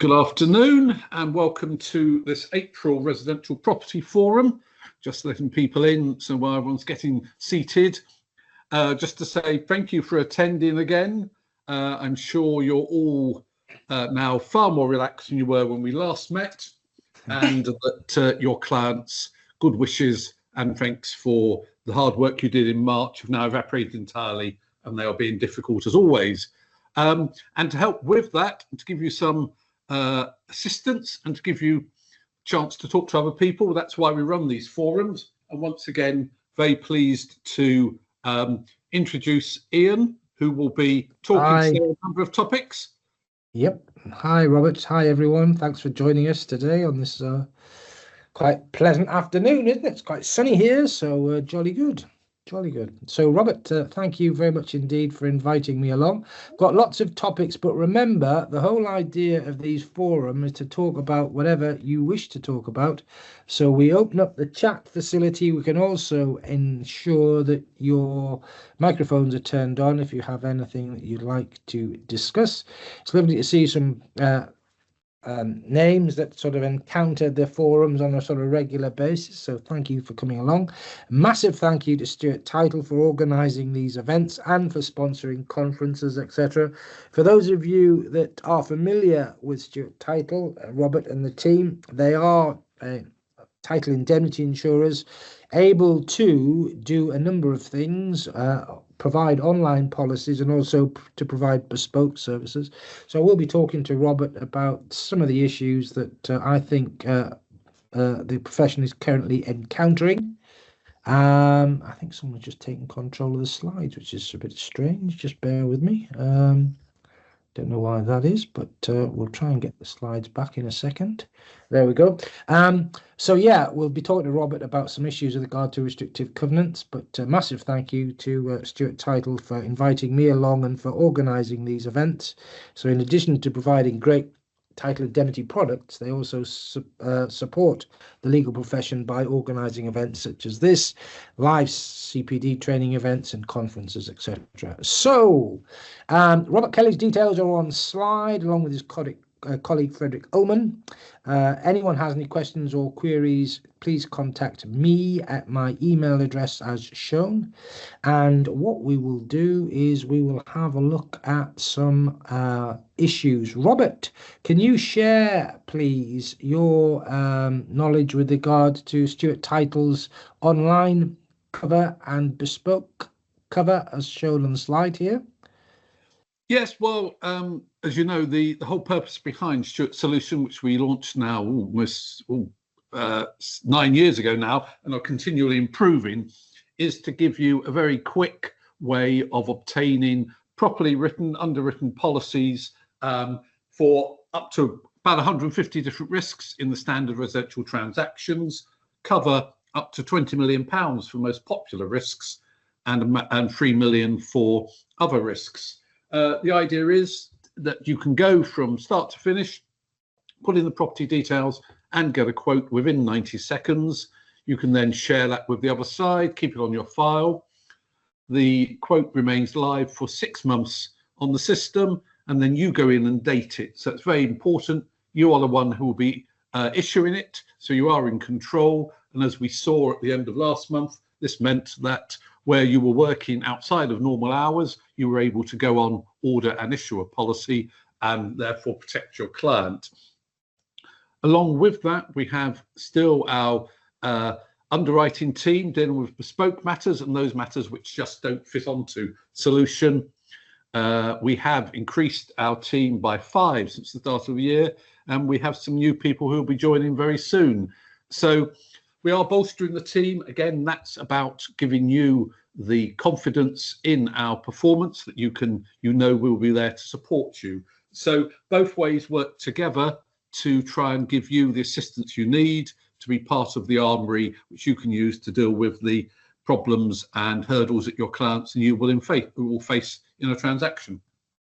Good afternoon and welcome to this April Residential Property Forum. Just letting people in so while everyone's getting seated. Just to say thank you for attending again. I'm sure you're all now far more relaxed than you were when we last met, and that your clients' good wishes and thanks for the hard work you did in March have now evaporated entirely, and they are being difficult as always. And to help with that, and to give you some assistance and to give you a chance to talk to other people, that's why we run these forums. And once again, very pleased to introduce Ian, who will be talking to a number of topics. Yep. Hi, Robert. Hi, everyone. Thanks for joining us today on this quite pleasant afternoon, isn't it? It's quite sunny here, so jolly good. Jolly good. So, Robert, thank you very much indeed for inviting me along. Got lots of topics, but remember, the whole idea of these forums is to talk about whatever you wish to talk about. So we open up the chat facility. We can also ensure that your microphones are turned on if you have anything that you'd like to discuss. It's lovely to see some names that sort of encounter the forums on a sort of regular basis, so thank you for coming along. Massive thank you to Stewart Title for organising these events and for sponsoring conferences, etc. For those of you that are familiar with Stewart Title, Robert and the team, they are title indemnity insurers able to do a number of things, provide online policies and also to provide bespoke services. So we'll be talking to Robert about some of the issues that I think the profession is currently encountering. I think someone's just taken control of the slides, which is a bit strange. Just bear with me. Don't know why that is, but we'll try and get the slides back in a second. There we go. So yeah, we'll be talking to Robert about some issues with regard to restrictive covenants, but massive thank you to Stewart Title for inviting me along and for organising these events. So in addition to providing great title indemnity products, they also support the legal profession by organising events such as this, live CPD training events and conferences, etc. So Robert Kelly's details are on slide along with his colleague Frederick Ullman. Anyone has any questions or queries, please contact me at my email address as shown. And what we will do is we will have a look at some issues. Robert, can you share, please, your knowledge with regard to Stewart Title's online cover and bespoke cover as shown on the slide here? Yes, well, as you know, the whole purpose behind Stewart Solution, which we launched now almost 9 years ago now, and are continually improving, is to give you a very quick way of obtaining properly written, underwritten policies for up to about 150 different risks in the standard residential transactions, cover up to £20 million for most popular risks, and 3 million for other risks. The idea is that you can go from start to finish, put in the property details and get a quote within 90 seconds. You can then share that with the other side, keep it on your file. The quote remains live for 6 months on the system, and then you go in and date it. So it's very important. You are the one who will be issuing it, so you are in control. And as we saw at the end of last month, this meant that where you were working outside of normal hours, you were able to go on, order and issue a policy and therefore protect your client. Along with that, we have still our underwriting team dealing with bespoke matters and those matters which just don't fit onto Solution. We have increased our team by 5 since the start of the year, and we have some new people who will be joining very soon. So we are bolstering the team. Again, that's about giving you the confidence in our performance that you know we'll be there to support you. So both ways work together to try and give you the assistance you need to be part of the armoury, which you can use to deal with the problems and hurdles that your clients and you will face in a transaction.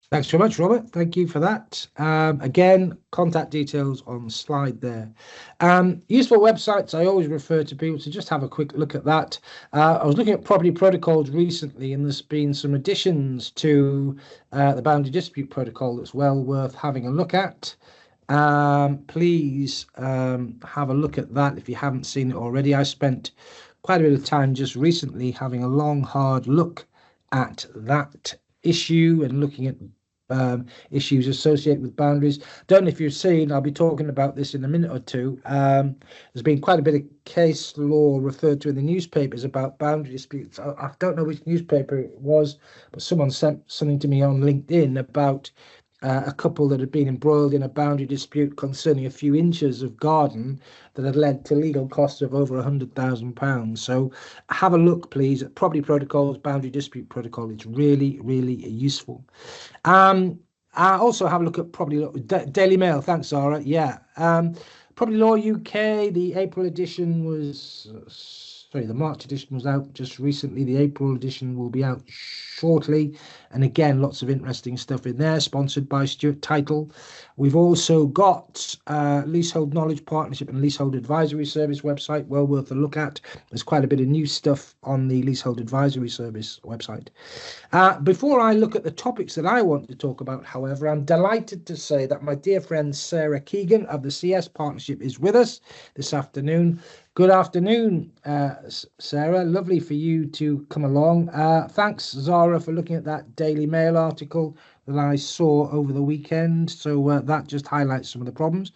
Thanks very much, Robert. Thank you for that. Again, contact details on the slide there. Useful websites, I always refer to people to just have a quick look at that. I was looking at property protocols recently, and there's been some additions to the boundary dispute protocol that's well worth having a look at. Please have a look at that if you haven't seen it already. I spent quite a bit of time just recently having a long, hard look at that issue and looking at issues associated with boundaries. Don't know if you've seen, I'll be talking about this in a minute or two. There's been quite a bit of case law referred to in the newspapers about boundary disputes. I don't know which newspaper it was, but someone sent something to me on LinkedIn about a couple that had been embroiled in a boundary dispute concerning a few inches of garden that had led to legal costs of over £100,000. So have a look, please, at Property Protocols, Boundary Dispute Protocol. It's really, really useful. I also have a look at Property Law, Daily Mail. Thanks, Zara. Yeah. Property Law UK, the April edition was... Sorry, the March edition was out just recently. The April edition will be out shortly. And again, lots of interesting stuff in there, sponsored by Stewart Title. We've also got Leasehold Knowledge Partnership and Leasehold Advisory Service website, well worth a look at. There's quite a bit of new stuff on the Leasehold Advisory Service website. Before I look at the topics that I want to talk about, however, I'm delighted to say that my dear friend Sarah Keegan of the CS Partnership is with us this afternoon. Good afternoon, Sarah. Lovely for you to come along. Thanks, Zara, for looking at that Daily Mail article that I saw over the weekend. So that just highlights some of the problems.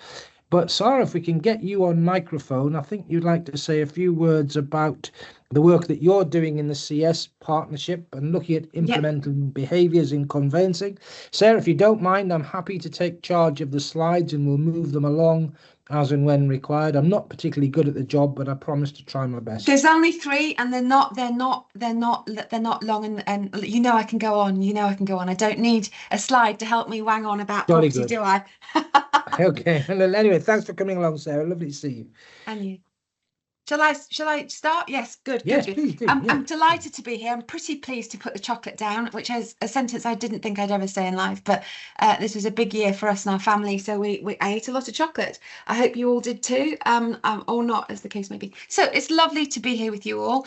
But Sarah, if we can get you on microphone, I think you'd like to say a few words about the work that you're doing in the CS Partnership and looking at implementing behaviours in conveyancing. Sarah, if you don't mind, I'm happy to take charge of the slides and we'll move them along as and when required. I'm not particularly good at the job, but I promise to try my best. There's only 3, and they're not long, and you know I can go on. I don't need a slide to help me wang on about property, do I? Okay. Anyway, thanks for coming along, Sarah. Lovely to see you. And you. Shall I start? Yes, good. Yes, good. Please do. I'm delighted to be here. I'm pretty pleased to put the chocolate down, which is a sentence I didn't think I'd ever say in life. But this was a big year for us and our family, so I ate a lot of chocolate. I hope you all did too, or not, as the case may be. So it's lovely to be here with you all.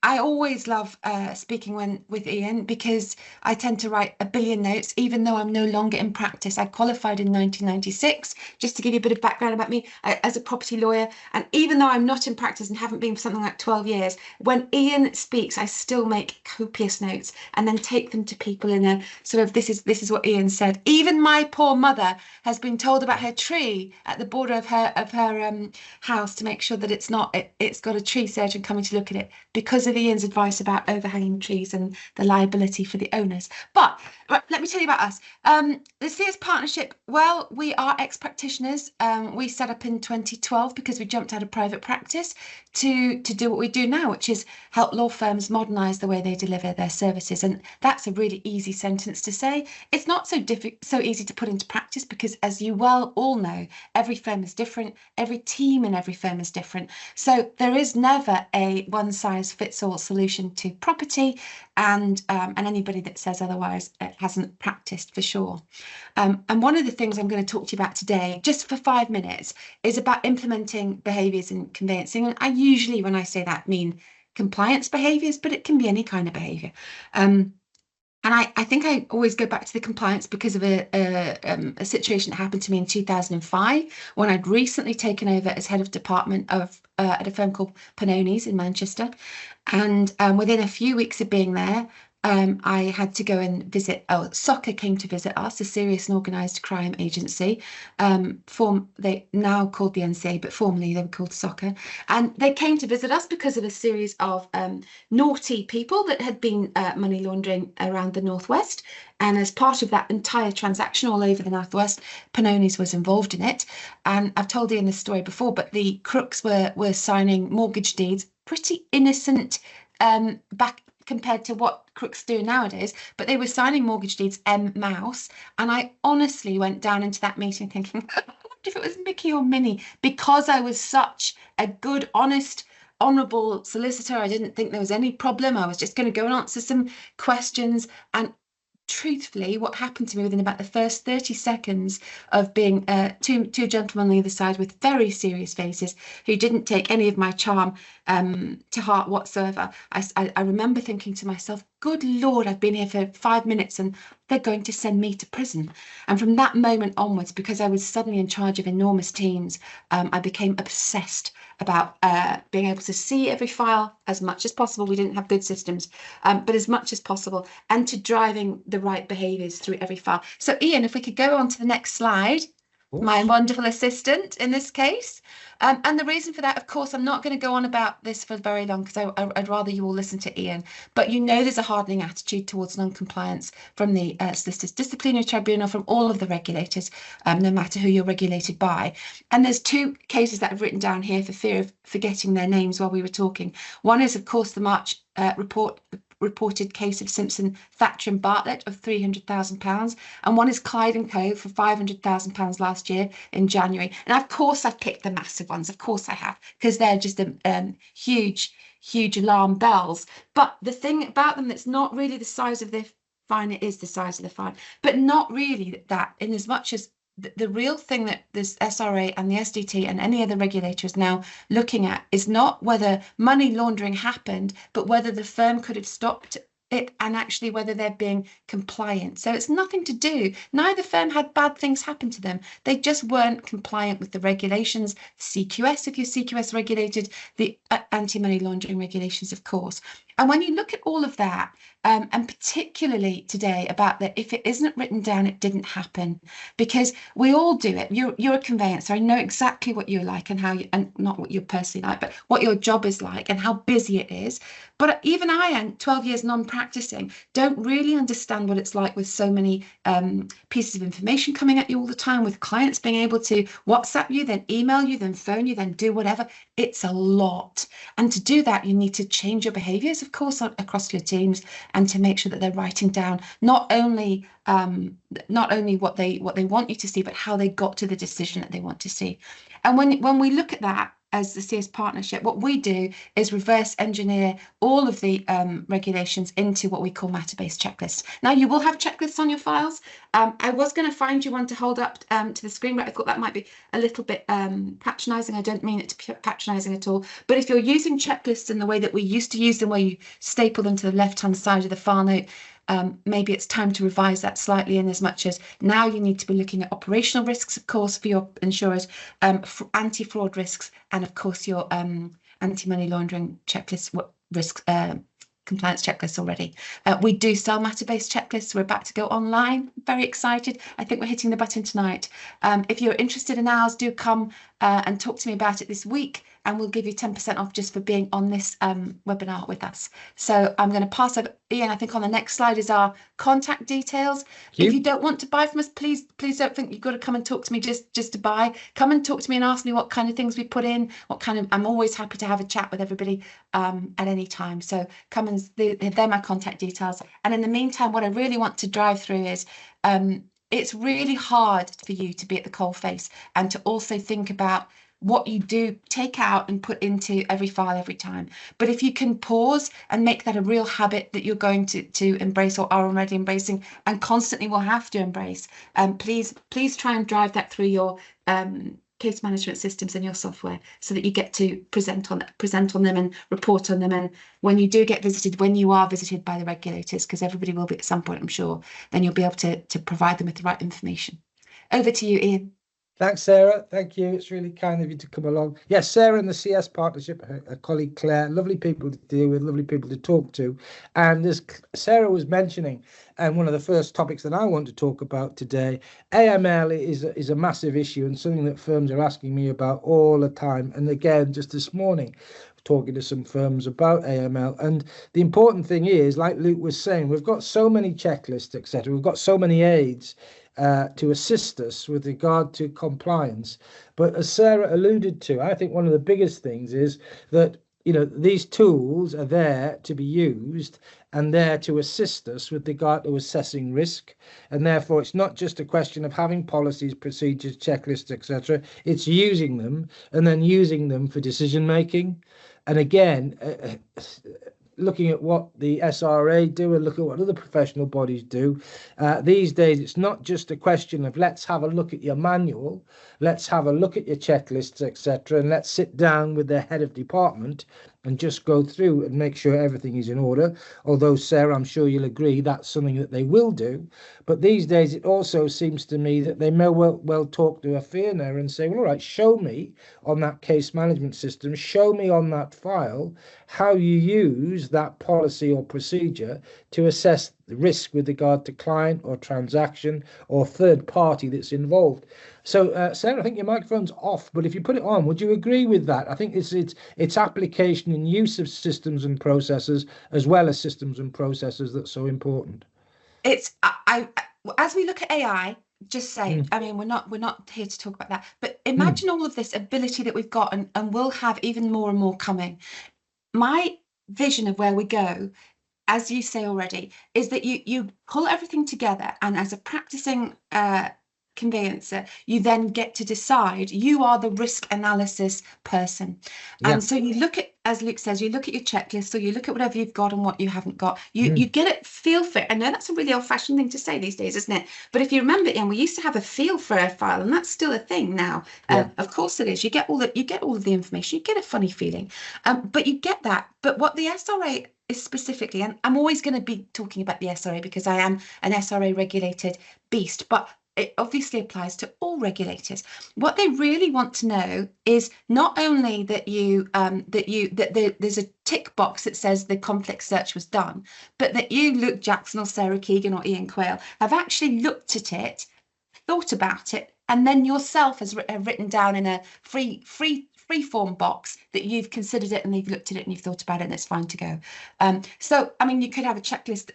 I always love speaking with Ian because I tend to write a billion notes, even though I'm no longer in practice. I qualified in 1996, just to give you a bit of background about me, as a property lawyer. And even though I'm not in practice and haven't been for something like 12 years, when Ian speaks, I still make copious notes and then take them to people in a sort of, this is what Ian said. Even my poor mother has been told about her tree at the border of her house to make sure that it's got a tree surgeon coming to look at it because of Ian's advice about overhanging trees and the liability for the owners. But let me tell you about us. The CS Partnership, well, we are ex-practitioners. We set up in 2012 because we jumped out of private practice to do what we do now, which is help law firms modernise the way they deliver their services. And that's a really easy sentence to say. It's not so easy to put into practice because, as you well all know, every firm is different. Every team in every firm is different. So there is never a one-size-fits-all solution to property, and anybody that says otherwise hasn't practiced for sure. And one of the things I'm going to talk to you about today, just for 5 minutes, is about implementing behaviours in conveyancing. And I usually, when I say that, mean compliance behaviours, but it can be any kind of behaviour. And I think I always go back to the compliance because of a situation that happened to me in 2005 when I'd recently taken over as head of department at a firm called Panonis in Manchester. And within a few weeks of being there, I had to go and visit. Soccer came to visit us, a serious and organised crime agency. They now called the NCA, but formerly they were called Soccer. And they came to visit us because of a series of naughty people that had been money laundering around the Northwest. And as part of that entire transaction all over the Northwest, Panonis was involved in it. And I've told Ian this story before, but the crooks were signing mortgage deeds, pretty innocent back compared to what crooks do nowadays, but they were signing mortgage deeds en masse. And I honestly went down into that meeting thinking, I wonder if it was Mickey or Minnie, because I was such a good, honest, honourable solicitor. I didn't think there was any problem. I was just going to go and answer some questions. And truthfully, what happened to me within about the first 30 seconds of being two gentlemen on the other side with very serious faces who didn't take any of my charm to heart whatsoever, I remember thinking to myself, good Lord, I've been here for 5 minutes and they're going to send me to prison. And from that moment onwards, because I was suddenly in charge of enormous teams, I became obsessed about being able to see every file as much as possible. We didn't have good systems, but as much as possible, and to driving the right behaviours through every file. So Ian, if we could go on to the next slide. My wonderful assistant in this case. And the reason for that, of course, I'm not going to go on about this for very long because I'd rather you all listen to Ian. But you know there's a hardening attitude towards non-compliance from the Solicitors Disciplinary Tribunal, from all of the regulators, no matter who you're regulated by. And there's 2 cases that I've written down here for fear of forgetting their names while we were talking. One is, of course, the March reported case of Simpson, Thatcher and Bartlett of £300,000, and one is Clyde & Co for £500,000 last year in January. And of course I've picked the massive ones, of course I have, because they're just huge alarm bells. But the thing about them that's not really the size of the fine, it is the size of the fine, but not really that, in as much as the real thing that this SRA and the SDT and any other regulator is now looking at is not whether money laundering happened, but whether the firm could have stopped it, and actually whether they're being compliant. So it's nothing to do. Neither firm had bad things happen to them. They just weren't compliant with the regulations, CQS, if you're CQS regulated, the anti-money laundering regulations, of course. And when you look at all of that, and particularly today about that, if it isn't written down, it didn't happen, because we all do it. You're a conveyancer. I know exactly what you're like and how you, and not what you're personally like, but what your job is like and how busy it is. But even I, am 12 years non-practicing, don't really understand what it's like with so many pieces of information coming at you all the time, with clients being able to WhatsApp you, then email you, then phone you, then do whatever. It's a lot. And to do that, you need to change your behaviours, of course, across your teams, and to make sure that they're writing down not only what they want you to see, but how they got to the decision that they want to see. And when we look at that as the CS partnership, what we do is reverse engineer all of the regulations into what we call matter-based checklists. Now, you will have checklists on your files. I was going to find you one to hold up to the screen, but I thought that might be a little bit patronising. I don't mean it to be patronising at all. But if you're using checklists in the way that we used to use them, where you staple them to the left-hand side of the file note, maybe it's time to revise that slightly, in as much as now you need to be looking at operational risks, of course, for your insurers, anti-fraud risks, and of course your anti-money laundering checklist risks, compliance checklists already. We do sell matter-based checklists. We're about to go online. Very excited. I think we're hitting the button tonight. If you're interested in ours, do come and talk to me about it this week, and we'll give you 10% off just for being on this webinar with us. So I'm going to pass over. Ian, I think on the next slide is our contact details. If you don't want to buy from us, please don't think you've got to come and talk to me just to buy. Come and talk to me and ask me what kind of things we put in, what kind of. I'm always happy to have a chat with everybody at any time. So come and they're my contact details. And in the meantime, what I really want to drive through is it's really hard for you to be at the coalface and to also think about what you do take out and put into every file every time. But if you can pause and make that a real habit that you're going to embrace, or are already embracing, and constantly will have to embrace, please try and drive that through your case management systems and your software, so that you get to present on them and report on them. And when you do get visited, when you are visited by the regulators, because everybody will be at some point, I'm sure, then you'll be able to provide them with the right information. Over to you, Ian. Thanks, Sarah. Thank you. It's really kind of you to come along. Yes, Sarah and the CS partnership, her colleague Claire, lovely people to deal with, lovely people to talk to. And as Sarah was mentioning, and one of the first topics that I want to talk about today, AML is a massive issue, and something that firms are asking me about all the time. And again, just this morning, talking to some firms about AML. And the important thing is, like Luke was saying, we've got so many checklists, etc. We've got so many aids to assist us with regard to compliance. But as Sarah alluded to, I think one of the biggest things is that, you know, these tools are there to be used and there to assist us with regard to assessing risk. And therefore, it's not just a question of having policies, procedures, checklists, etc. It's using them and then using them for decision making. And again, looking at what the SRA do and look at what other professional bodies do. These days, it's not just a question of let's have a look at your manual, let's have a look at your checklists, etc., and let's sit down with the head of department and just go through and make sure everything is in order. Although, Sarah, I'm sure you'll agree that's something that they will do. But these days, it also seems to me that they may well talk to a FINA and say, well, all right, show me on that case management system, show me on that file how you use that policy or procedure to assess the risk with regard to client or transaction or third party that's involved. So, Sarah, I think your microphone's off, but if you put it on, would you agree with that? I think it's application and use of systems and processes as well as systems and processes that's so important. It's as we look at AI, just say, I mean, we're not here to talk about that, but imagine all of this ability that we've got, and we'll have even more and more coming. My vision of where we go, as you say already, is that you pull everything together, and as a practicing conveyancer, you then get to decide. You are the risk analysis person. And so you look at, as Luke says, you look at your checklist, so you look at whatever you've got and what you haven't got. You get a feel for it. I know that's a really old-fashioned thing to say these days, isn't it? But if you remember, Ian, we used to have a feel for a file, and that's still a thing now. Of course it is. You get all of the information. You get a funny feeling, but you get that. But what the SRA is specifically, and I'm always going to be talking about the SRA because I am an SRA regulated beast, but it obviously applies to all regulators. What they really want to know is not only that there's a tick box that says the complex search was done, but that you, Luke Jackson or Sarah Keegan or Ian Quayle, have actually looked at it, thought about it, and then yourself have written down in a free form box that you've considered it and you've looked at it and you've thought about it and it's fine to go. So, I mean, you could have a checklist.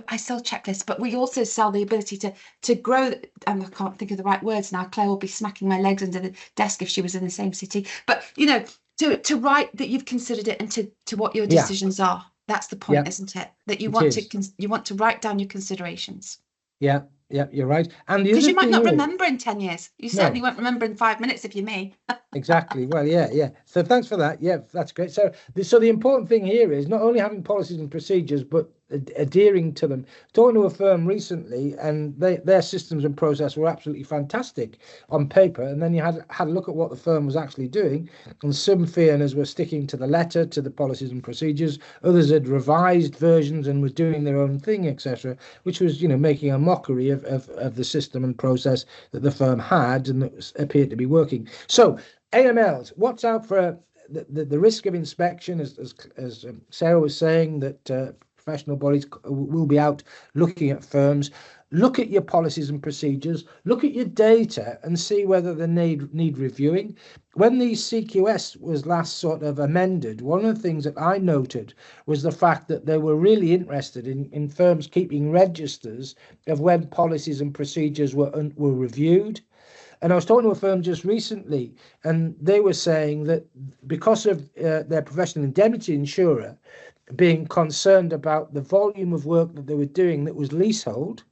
I sell checklists, but we also sell the ability to grow. And I can't think of the right words now. Claire will be smacking my legs under the desk if she was in the same city. But to write that you've considered it and to what your decisions are. That's the point, isn't it? That you want to write down your considerations. Yeah, you're right. And because you might not remember in 10 years. You certainly won't remember in 5 minutes if you're me. Exactly. Well, yeah. So thanks for that. Yeah, that's great. So the important thing here is not only having policies and procedures, but adhering to them. Talking to a firm recently, and their systems and process were absolutely fantastic on paper, and then you had a look at what the firm was actually doing, and some FINAs were sticking to the letter, to the policies and procedures. Others had revised versions and was doing their own thing, etc., which was making a mockery of the system and process that the firm had and that appeared to be working. So AMLs, watch out for the risk of inspection, as Sarah was saying, that professional bodies will be out looking at firms. Look at your policies and procedures, look at your data and see whether they need reviewing. When the CQS was last sort of amended, one of the things that I noted was the fact that they were really interested in firms keeping registers of when policies and procedures were reviewed. And I was talking to a firm just recently, and they were saying that because of their professional indemnity insurer being concerned about the volume of work that they were doing that was leasehold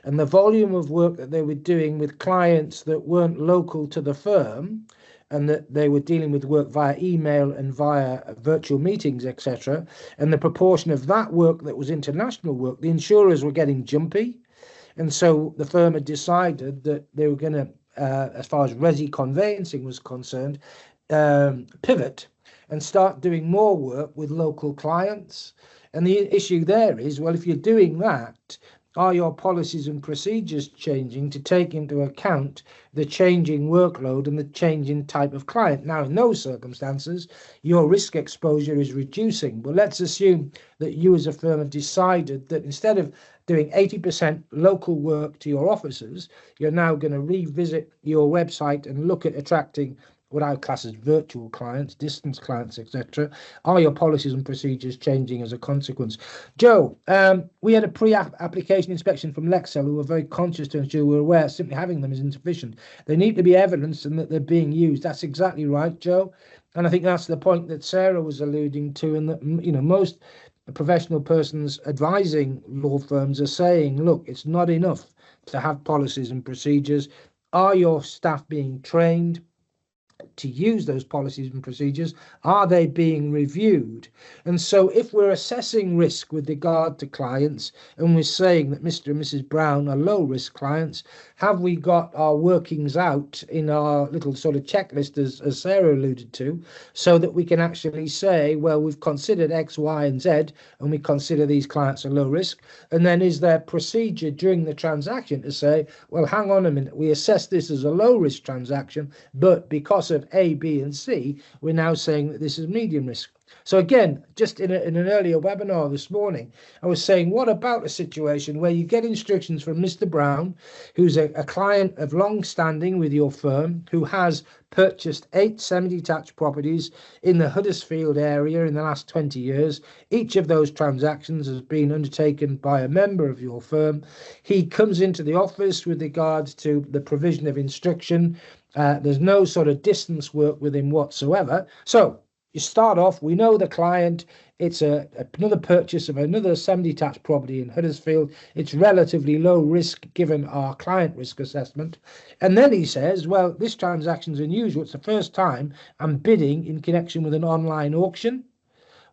and the volume of work that they were doing with clients that weren't local to the firm, and that they were dealing with work via email and via virtual meetings, etc., and the proportion of that work that was international work, the insurers were getting jumpy. And so the firm had decided that they were going to, as far as resi conveyancing was concerned, pivot and start doing more work with local clients. And the issue there is, well, if you're doing that, are your policies and procedures changing to take into account the changing workload and the changing type of client? Now, in those circumstances, your risk exposure is reducing. But let's assume that you as a firm have decided that instead of doing 80% local work to your offices, you're now going to revisit your website and look at attracting what I class as virtual clients, distance clients, etc. Are your policies and procedures changing as a consequence? Joe, we had a pre-application inspection from Lexel who were very conscious to ensure we're aware simply having them is insufficient. They need to be evidenced and that they're being used. That's exactly right, Joe. And I think that's the point that Sarah was alluding to, and that most professional persons advising law firms are saying, look, it's not enough to have policies and procedures. Are your staff being trained? to use those policies and procedures? Are they being reviewed? And so if we're assessing risk with regard to clients and we're saying that Mr. and Mrs. Brown are low risk clients, have we got our workings out in our little sort of checklist, as Sarah alluded to, so that we can actually say, well, we've considered X, Y, and Z, and we consider these clients are low risk? And then is there procedure during the transaction to say, well, hang on a minute, we assess this as a low risk transaction, but because of A, B, and C, we're now saying that this is medium risk. So again, just in an earlier webinar this morning, I was saying, what about a situation where you get instructions from Mr. Brown, who's a client of long standing with your firm, who has purchased 8 semi-detached properties in the Huddersfield area in the last 20 years. Each of those transactions has been undertaken by a member of your firm. He comes into the office with regards to the provision of instruction. There's no sort of distance work with him whatsoever. So you start off, we know the client, it's another purchase of another semi-detached property in Huddersfield. It's relatively low risk given our client risk assessment. And then he says, well, this transaction's unusual. It's the first time I'm bidding in connection with an online auction.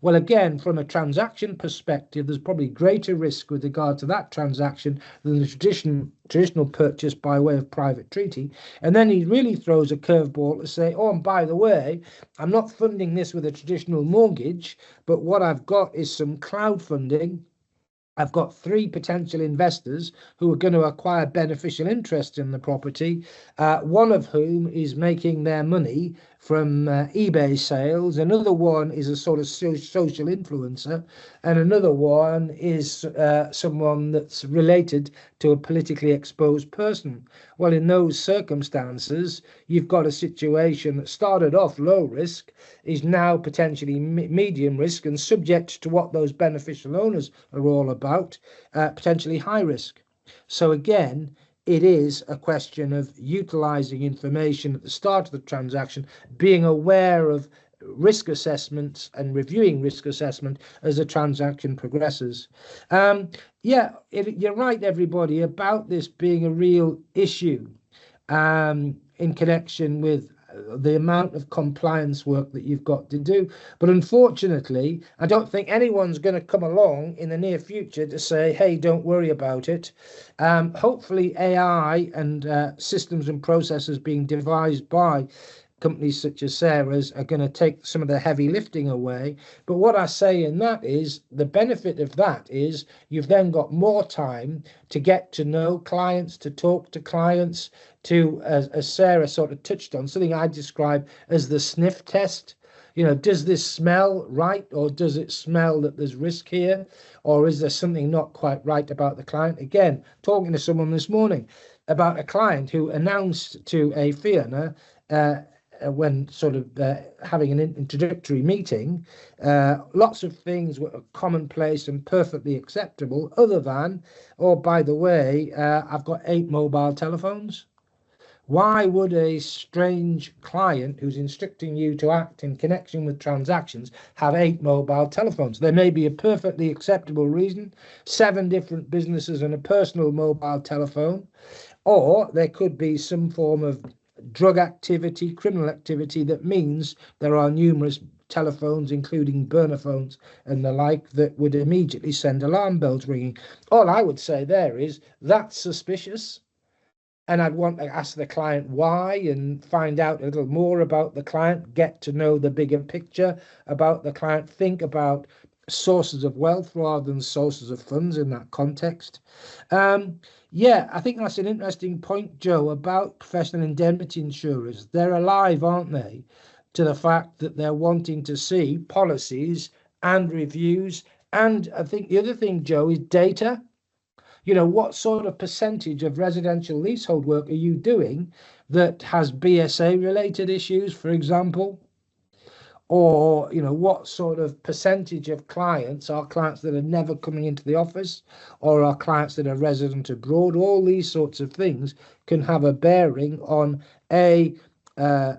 Well, again, from a transaction perspective, there's probably greater risk with regard to that transaction than the traditional purchase by way of private treaty. And then he really throws a curveball to say, oh, and by the way, I'm not funding this with a traditional mortgage, but what I've got is some crowdfunding. I've got 3 potential investors who are going to acquire beneficial interest in the property, one of whom is making their money from eBay sales. Another one is a sort of social influencer, and another one is someone that's related to a politically exposed person. Well, in those circumstances, you've got a situation that started off low risk, is now potentially medium risk, and subject to what those beneficial owners are all about, potentially high risk. So again, it is a question of utilizing information at the start of the transaction, being aware of risk assessments and reviewing risk assessment as the transaction progresses. You're right, everybody, about this being a real issue in connection with the amount of compliance work that you've got to do. But unfortunately, I don't think anyone's going to come along in the near future to say, hey, don't worry about it. Hopefully AI and systems and processes being devised by companies such as Sarah's are going to take some of the heavy lifting away. But what I say in that is the benefit of that is you've then got more time to get to know clients, to talk to clients, to, as Sarah sort of touched on, something I describe as the sniff test. You know, does this smell right, or does it smell that there's risk here, or is there something not quite right about the client? Again, talking to someone this morning about a client who announced to a fee earner when sort of having an introductory meeting, lots of things were commonplace and perfectly acceptable, other than, oh, by the way, I've got 8 mobile telephones. Why would a strange client who's instructing you to act in connection with transactions have 8 mobile telephones? There may be a perfectly acceptable reason, 7 different businesses and a personal mobile telephone, or there could be some form of drug activity, criminal activity, that means there are numerous telephones, including burner phones and the like, that would immediately send alarm bells ringing. All I would say there is that's suspicious, and I'd want to ask the client why and find out a little more about the client, get to know the bigger picture about the client, think about sources of wealth rather than sources of funds in that context. I think that's an interesting point, Joe, about professional indemnity insurers. They're alive, aren't they, to the fact that they're wanting to see policies and reviews. And I think the other thing, Joe, is data. You know, what sort of percentage of residential leasehold work are you doing that has BSA related issues, for example? Or, you know, what sort of percentage of clients are clients that are never coming into the office, or are clients that are resident abroad? All these sorts of things can have a bearing on A,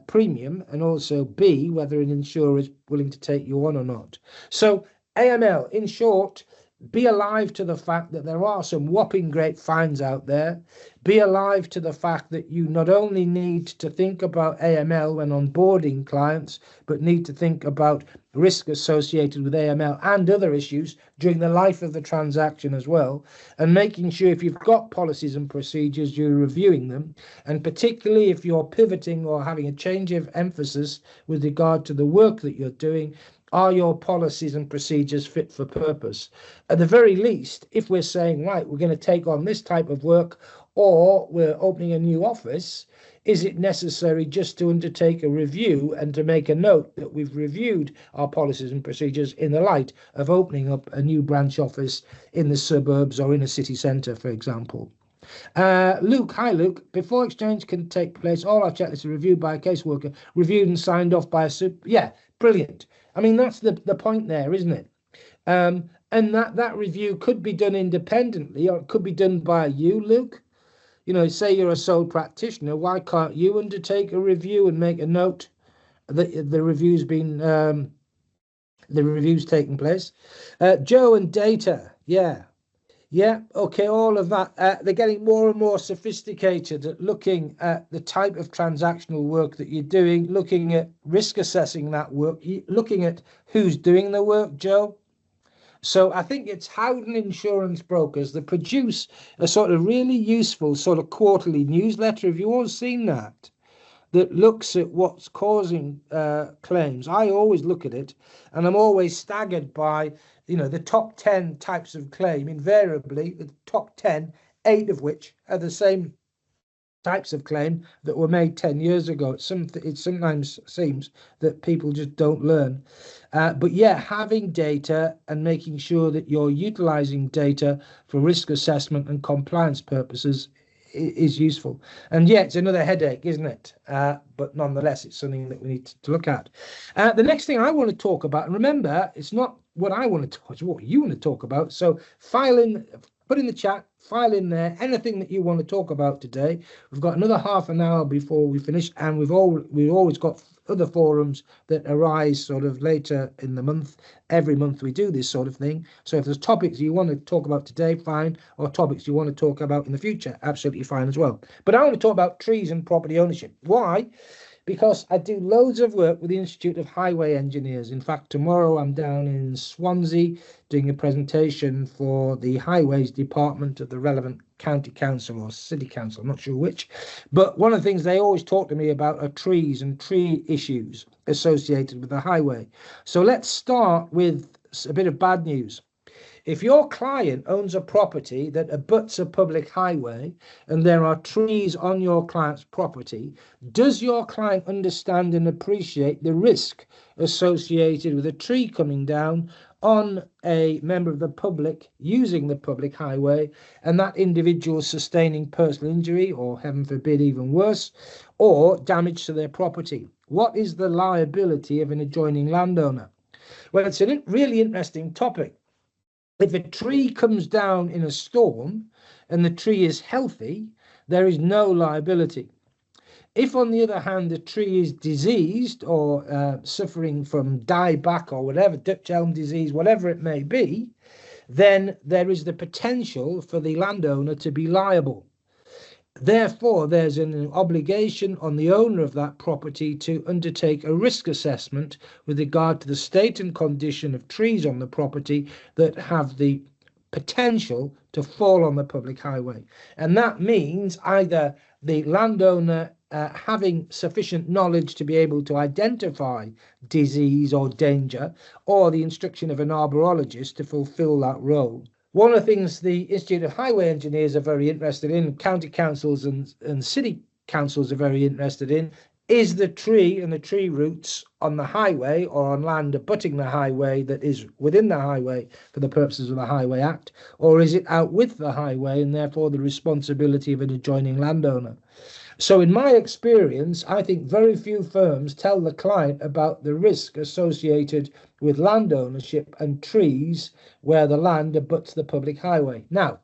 premium, and also B, whether an insurer is willing to take you on or not. So AML, in short, be alive to the fact that there are some whopping great fines out there. Be alive to the fact that you not only need to think about AML when onboarding clients, but need to think about risk associated with AML and other issues during the life of the transaction as well, and making sure if you've got policies and procedures, you're reviewing them, and particularly if you're pivoting or having a change of emphasis with regard to the work that you're doing, are your policies and procedures fit for purpose? At the very least, if we're saying, right, we're going to take on this type of work, or we're opening a new office, is it necessary just to undertake a review and to make a note that we've reviewed our policies and procedures in the light of opening up a new branch office in the suburbs or in a city centre, for example? Luke, hi Luke. Before exchange can take place, all our checklists are reviewed by a caseworker, reviewed and signed off by a yeah, brilliant. I mean, that's the point there, isn't it? And that review could be done independently, or it could be done by you, Luke. You know, say you're a sole practitioner, why can't you undertake a review and make a note that the review's been the review's taking place? Joe and data, yeah, okay, all of that. They're getting more and more sophisticated at looking at the type of transactional work that you're doing, looking at risk assessing that work, looking at who's doing the work, Joe. So I think it's Howden Insurance Brokers that produce a sort of really useful sort of quarterly newsletter. Have you all seen that? That looks at what's causing claims. I always look at it, and I'm always staggered by, you know, the top 10 types of claim. Invariably, the top 10, 8 of which are the same types of claim that were made 10 years ago. It sometimes seems that people just don't learn. But yeah, having data and making sure that you're utilizing data for risk assessment and compliance purposes is useful. And yeah, it's another headache, isn't it? But nonetheless, it's something that we need to look at. The next thing I want to talk about, and remember, it's not what I want to talk, it's what you want to talk about. So put in the chat, file in there anything that you want to talk about today. We've got another half an hour before we finish, and we've always got other forums that arise sort of later in the month. Every month we do this sort of thing. So if there's topics you want to talk about today, fine, or topics you want to talk about in the future, absolutely fine as well. But I want to talk about trees and property ownership. Why? Because I do loads of work with the Institute of Highway Engineers. In fact, tomorrow I'm down in Swansea doing a presentation for the Highways Department of the relevant county council or city council, I'm not sure which. But one of the things they always talk to me about are trees and tree issues associated with the highway. So let's start with a bit of bad news. If your client owns a property that abuts a public highway and there are trees on your client's property, does your client understand and appreciate the risk associated with a tree coming down on a member of the public using the public highway, and that individual sustaining personal injury or, heaven forbid, even worse, or damage to their property? What is the liability of an adjoining landowner? Well, it's a really interesting topic. If a tree comes down in a storm and the tree is healthy, there is no liability. If, on the other hand, the tree is diseased or suffering from dieback or whatever, Dutch elm disease, whatever it may be, then there is the potential for the landowner to be liable. Therefore, there's an obligation on the owner of that property to undertake a risk assessment with regard to the state and condition of trees on the property that have the potential to fall on the public highway. And that means either the landowner having sufficient knowledge to be able to identify disease or danger, or the instruction of an arborologist to fulfill that role. One of the things the Institute of Highway Engineers are very interested in, county councils and city councils are very interested in, is the tree and the tree roots on the highway or on land abutting the highway that is within the highway for the purposes of the Highway Act, or is it out with the highway and therefore the responsibility of an adjoining landowner? So in my experience, I think very few firms tell the client about the risk associated with land ownership and trees where the land abuts the public highway. Now,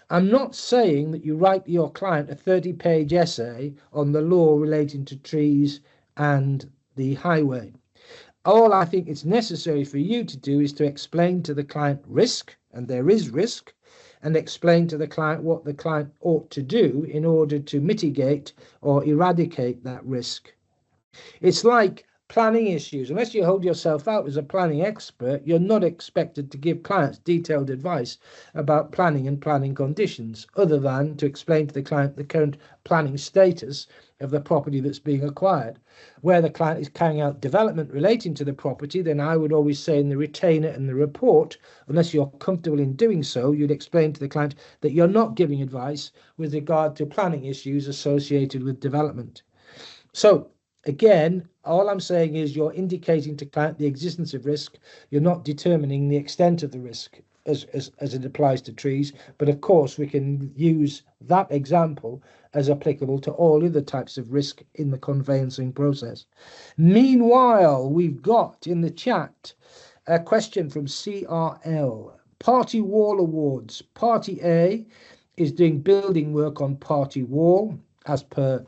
I'm not saying that you write your client a 30-page essay on the law relating to trees and the highway. All I think it's necessary for you to do is to explain to the client risk and there is risk, and explain to the client what the client ought to do in order to mitigate or eradicate that risk. It's like planning issues. Unless you hold yourself out as a planning expert, you're not expected to give clients detailed advice about planning and planning conditions, other than to explain to the client the current planning status of the property that's being acquired. Where the client is carrying out development relating to the property, then I would always say in the retainer and the report, unless you're comfortable in doing so, you'd explain to the client that you're not giving advice with regard to planning issues associated with development. So again, all I'm saying is you're indicating to client the existence of risk. You're not determining the extent of the risk as it applies to trees. But of course, we can use that example as applicable to all other types of risk in the conveyancing process. Meanwhile, we've got in the chat a question from CRL. Party wall awards. Party A is doing building work on party wall as per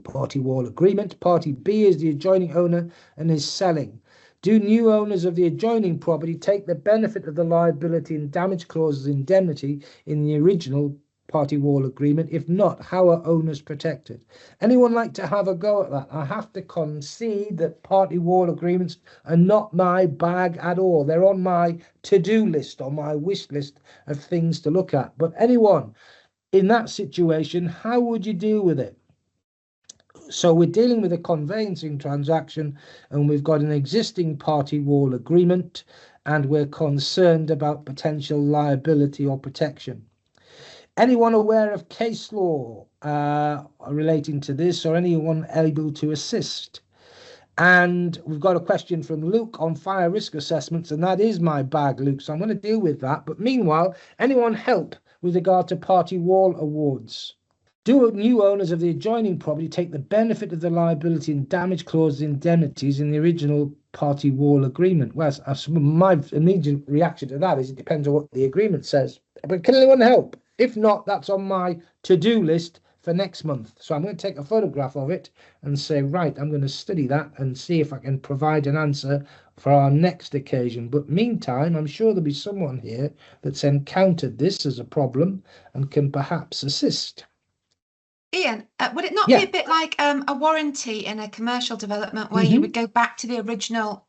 party wall agreement. Party B is the adjoining owner and is selling. Do new owners of the adjoining property take the benefit of the liability and damage clauses indemnity in the original party wall agreement? If not, how are owners protected? Anyone like to have a go at that? I have to concede that party wall agreements are not my bag at all. They're on my to-do list, on my wish list of things to look at. But anyone in that situation, how would you deal with it? So we're dealing with a conveyancing transaction, and we've got an existing party wall agreement, and we're concerned about potential liability or protection. Anyone aware of case law relating to this, or anyone able to assist? And we've got a question from Luke on fire risk assessments, and that is my bag, Luke, so I'm going to deal with that. But meanwhile, anyone help with regard to party wall awards? Do new owners of the adjoining property take the benefit of the liability and damage clause indemnities in the original party wall agreement? Well, my immediate reaction to that is it depends on what the agreement says. But can anyone help? If not, that's on my to-do list for next month. So I'm going to take a photograph of it and say, right, I'm going to study that and see if I can provide an answer for our next occasion. But meantime, I'm sure there'll be someone here that's encountered this as a problem and can perhaps assist. Ian, would it not be a bit like a warranty in a commercial development where you would go back to the original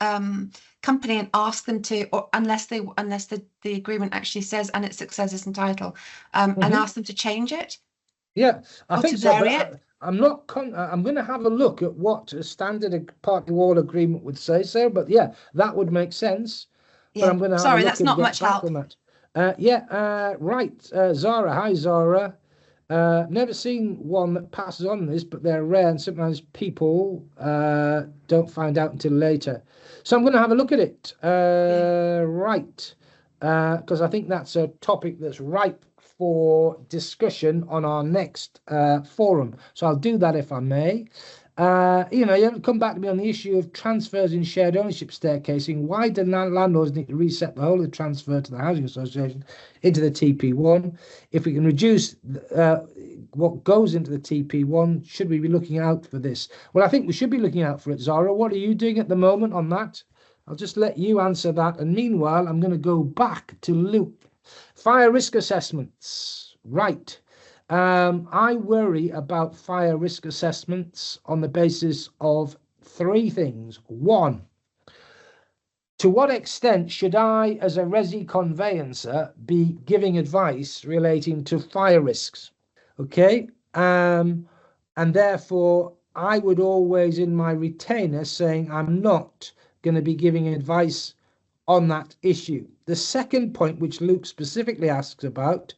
company and ask them to, or unless the agreement actually says and its successors and title, and ask them to change it? Yeah, I think so. But I'm not. I'm going to have a look at what a standard party wall agreement would say, Sarah. But yeah, that would make sense. Yeah. But I'm going to. Sorry, that's not much help. Right. Zara. Hi, Zara. Never seen one that passes on this, but they're rare, and sometimes people don't find out until later. So I'm going to have a look at it. Right, because I think that's a topic that's ripe for discussion on our next forum. So I'll do that if I may. You have to come back to me on the issue of transfers in shared ownership staircasing. Why do landlords need to reset the whole of the transfer to the housing association into the TP1? If we can reduce what goes into the TP1, should we be looking out for this? Well, I think we should be looking out for it, Zara. What are you doing at the moment on that? I'll just let you answer that. And meanwhile, I'm going to go back to Luke. Fire risk assessments. Right. I worry about fire risk assessments on the basis of three things. One, to what extent should I, as a resi conveyancer, be giving advice relating to fire risks? Okay, and therefore I would always, in my retainer, saying I'm not going to be giving advice on that issue. The second point, which Luke specifically asks about,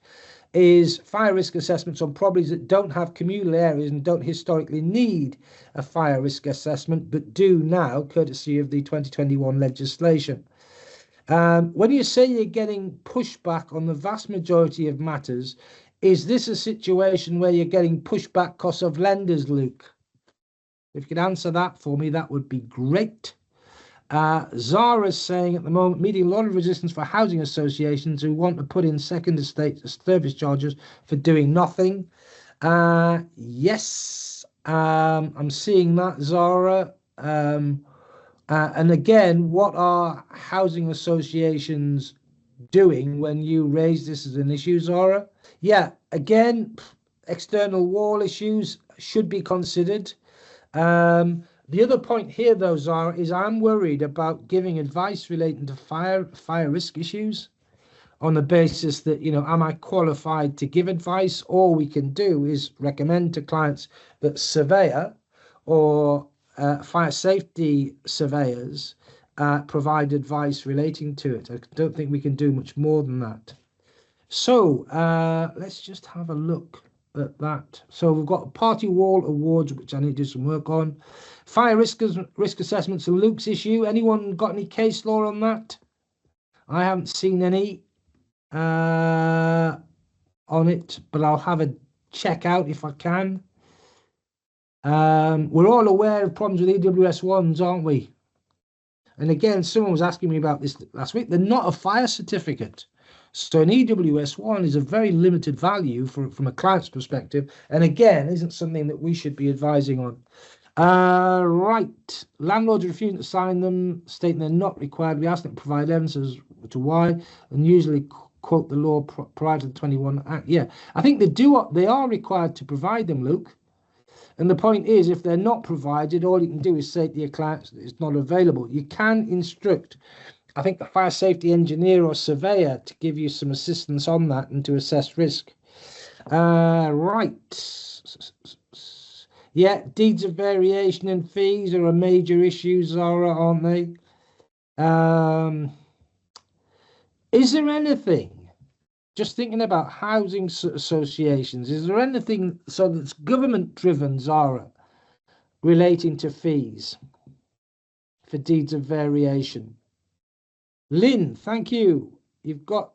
is fire risk assessments on properties that don't have communal areas and don't historically need a fire risk assessment, but do now, courtesy of the 2021 legislation. When you say you're getting pushback on the vast majority of matters, is this a situation where you're getting pushback because of lenders, Luke? If you could answer that for me, that would be great. Zara's saying at the moment, meeting a lot of resistance for housing associations who want to put in second estate service charges for doing nothing. Yes, I'm seeing that, Zara. And again, what are housing associations doing when you raised this as an issue, Zara? Yeah, again, external wall issues should be considered. The other point here, though, Zara, is I'm worried about giving advice relating to fire risk issues on the basis that, am I qualified to give advice? All we can do is recommend to clients that surveyor or fire safety surveyors provide advice relating to it. I don't think we can do much more than that. So let's just have a look at that. So we've got party wall awards, which I need to do some work on. Fire risk assessments, Luke's issue. Anyone got any case law on that? I haven't seen any on it, but I'll have a check out if I can. We're all aware of problems with EWS1s, aren't we? And again, someone was asking me about this last week. They're not a fire certificate. So an EWS1 is a very limited value from a client's perspective, and again, isn't something that we should be advising on. Right, landlords refusing to sign them, stating they're not required. We ask them to provide evidence as to why, and usually quote the law prior to the 21 Act. Yeah, I think they are required to provide them, Luke. And the point is, if they're not provided, all you can do is say to your clients that it's not available. You can instruct, I think, the fire safety engineer or surveyor to give you some assistance on that and to assess risk. Right. Yeah, deeds of variation and fees are a major issue, Zara, aren't they? Is there anything, just thinking about housing associations, is there anything so that's government-driven, Zara, relating to fees for deeds of variation? Lynn, thank you. You've got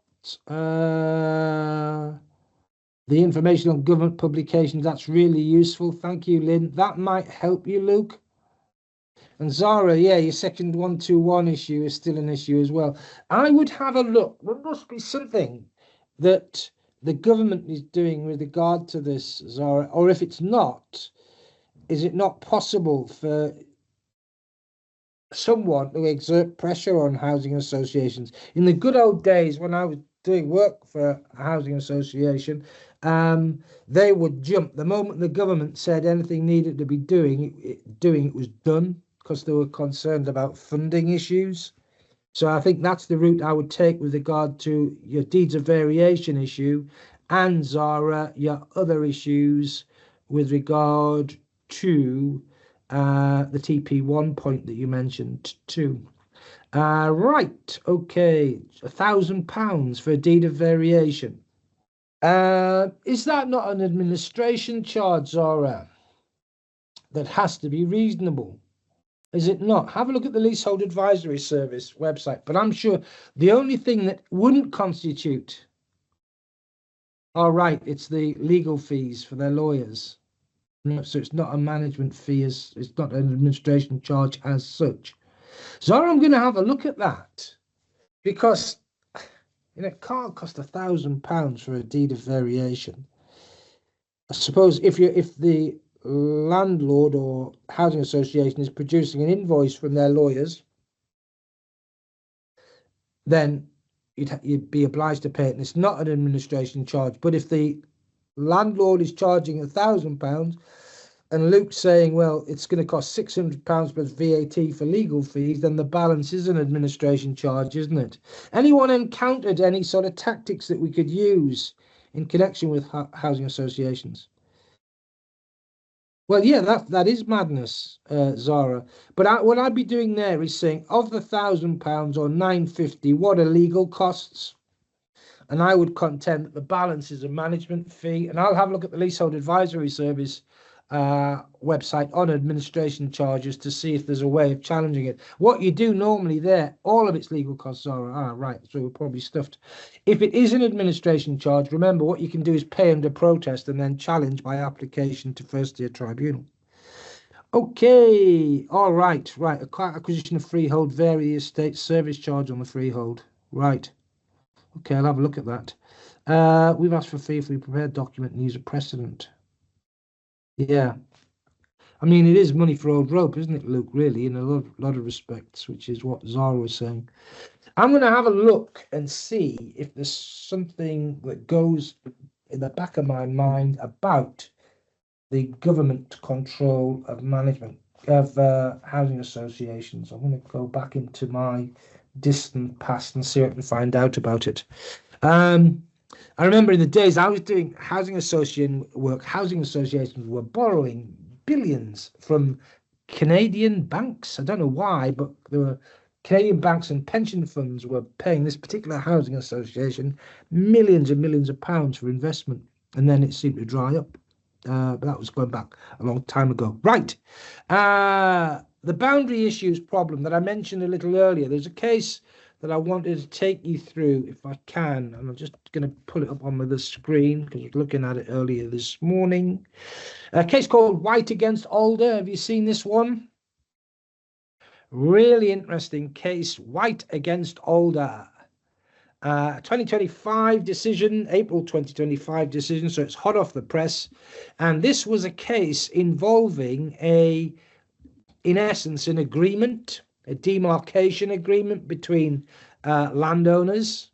the information on government publications. That's really useful. Thank you, Lynn. That might help you, Luke. And Zara, yeah, your section 121 issue is still an issue as well. I would have a look. There must be something that the government is doing with regard to this, Zara, or if it's not, is it not possible for someone to exert pressure on housing associations? In the good old days when I was doing work for a housing association, they would jump the moment the government said anything needed to be it was done, because they were concerned about funding issues. So I think that's the route I would take with regard to your deeds of variation issue, and Zara, your other issues with regard to the TP1 point that you mentioned too. Right, okay, £1,000 for a deed of variation. Is that not an administration charge, Zara, that has to be reasonable? Is it not? Have a look at the Leasehold Advisory Service website. But I'm sure the only thing that wouldn't constitute, all right, it's the legal fees for their lawyers. No, so it's not a management fee, it's not an administration charge as such. So I'm going to have a look at that, because it can't cost £1,000 for a deed of variation. I suppose if the landlord or housing association is producing an invoice from their lawyers, then you'd be obliged to pay it, and it's not an administration charge. But if the landlord is charging £1,000 and Luke's saying, well, it's going to cost £600 plus VAT for legal fees, then the balance is an administration charge, isn't it? Anyone encountered any sort of tactics that we could use in connection with housing associations? Well, yeah, that is madness, Zara. But what I'd be doing there is saying, of the £1,000 or £950, what are legal costs? And I would contend that the balance is a management fee. And I'll have a look at the Leasehold Advisory Service website on administration charges to see if there's a way of challenging it. What you do normally there, all of its legal costs are, right, so we're probably stuffed. If it is an administration charge, remember what you can do is pay under protest and then challenge by application to first-tier tribunal. Okay, all right, acquisition of freehold, vary estate service charge on the freehold, right. Okay, I'll have a look at that. We've asked for a fee if we prepare a document and use a precedent. Yeah, I mean, it is money for old rope, isn't it, Luke, really, in a lot of respects, which is what Zara was saying. I'm going to have a look and see if there's something that goes in the back of my mind about the government control of management of housing associations. I'm going to go back into my distant past and see what I can find out about it. I remember in the days I was doing housing association work, housing associations were borrowing billions from Canadian banks. I don't know why, but there were Canadian banks and pension funds were paying this particular housing association millions and millions of pounds for investment, and then it seemed to dry up. But that was going back a long time ago. Right. The boundary issues problem that I mentioned a little earlier. There's a case that I wanted to take you through if I can. And I'm just going to pull it up on the screen because I was looking at it earlier this morning. A case called White against Alder. Have you seen this one? Really interesting case, White against Alder. 2025 decision, April 2025 decision, so it's hot off the press. And this was a case involving in essence, an agreement, a demarcation agreement between landowners.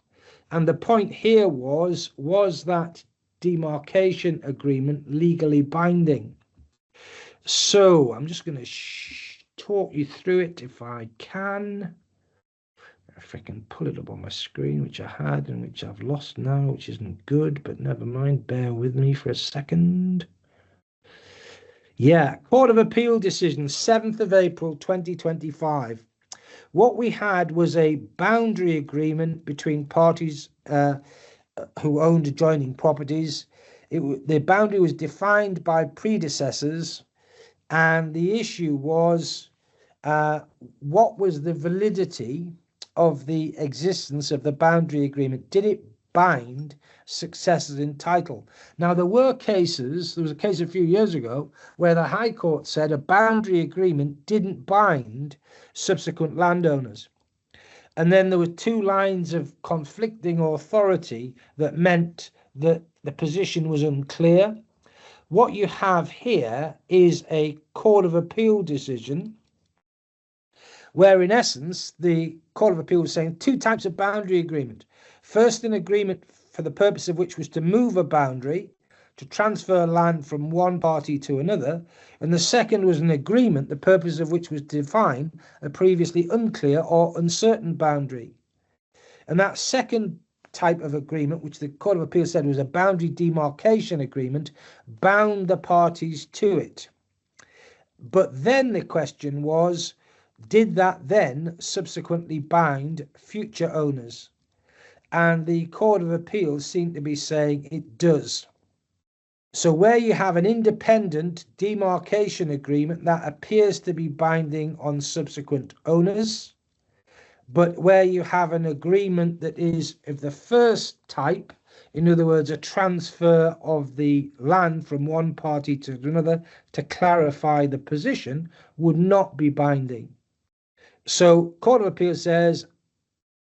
And the point here was that demarcation agreement legally binding? So I'm just going to talk you through it if I can. If I can pull it up on my screen, which I had and which I've lost now, which isn't good, but never mind, bear with me for a second. Yeah, Court of Appeal decision, 7th of April 2025. What we had was a boundary agreement between parties who owned adjoining properties. The boundary was defined by predecessors, and the issue was what was the validity of the existence of the boundary agreement? Did it bind successors in title? Now, there was a case a few years ago where the High Court said a boundary agreement didn't bind subsequent landowners. And then there were two lines of conflicting authority that meant that the position was unclear. What you have here is a Court of Appeal decision where, in essence, the Court of Appeal was saying two types of boundary agreement. First, an agreement for the purpose of which was to move a boundary, to transfer land from one party to another. And the second was an agreement, the purpose of which was to define a previously unclear or uncertain boundary. And that second type of agreement, which the Court of Appeal said was a boundary demarcation agreement, bound the parties to it. But then the question was, did that then subsequently bind future owners? And the Court of Appeal seemed to be saying it does. So where you have an independent demarcation agreement that appears to be binding on subsequent owners, but where you have an agreement that is of the first type, in other words, a transfer of the land from one party to another to clarify the position, would not be binding. So Court of Appeal says,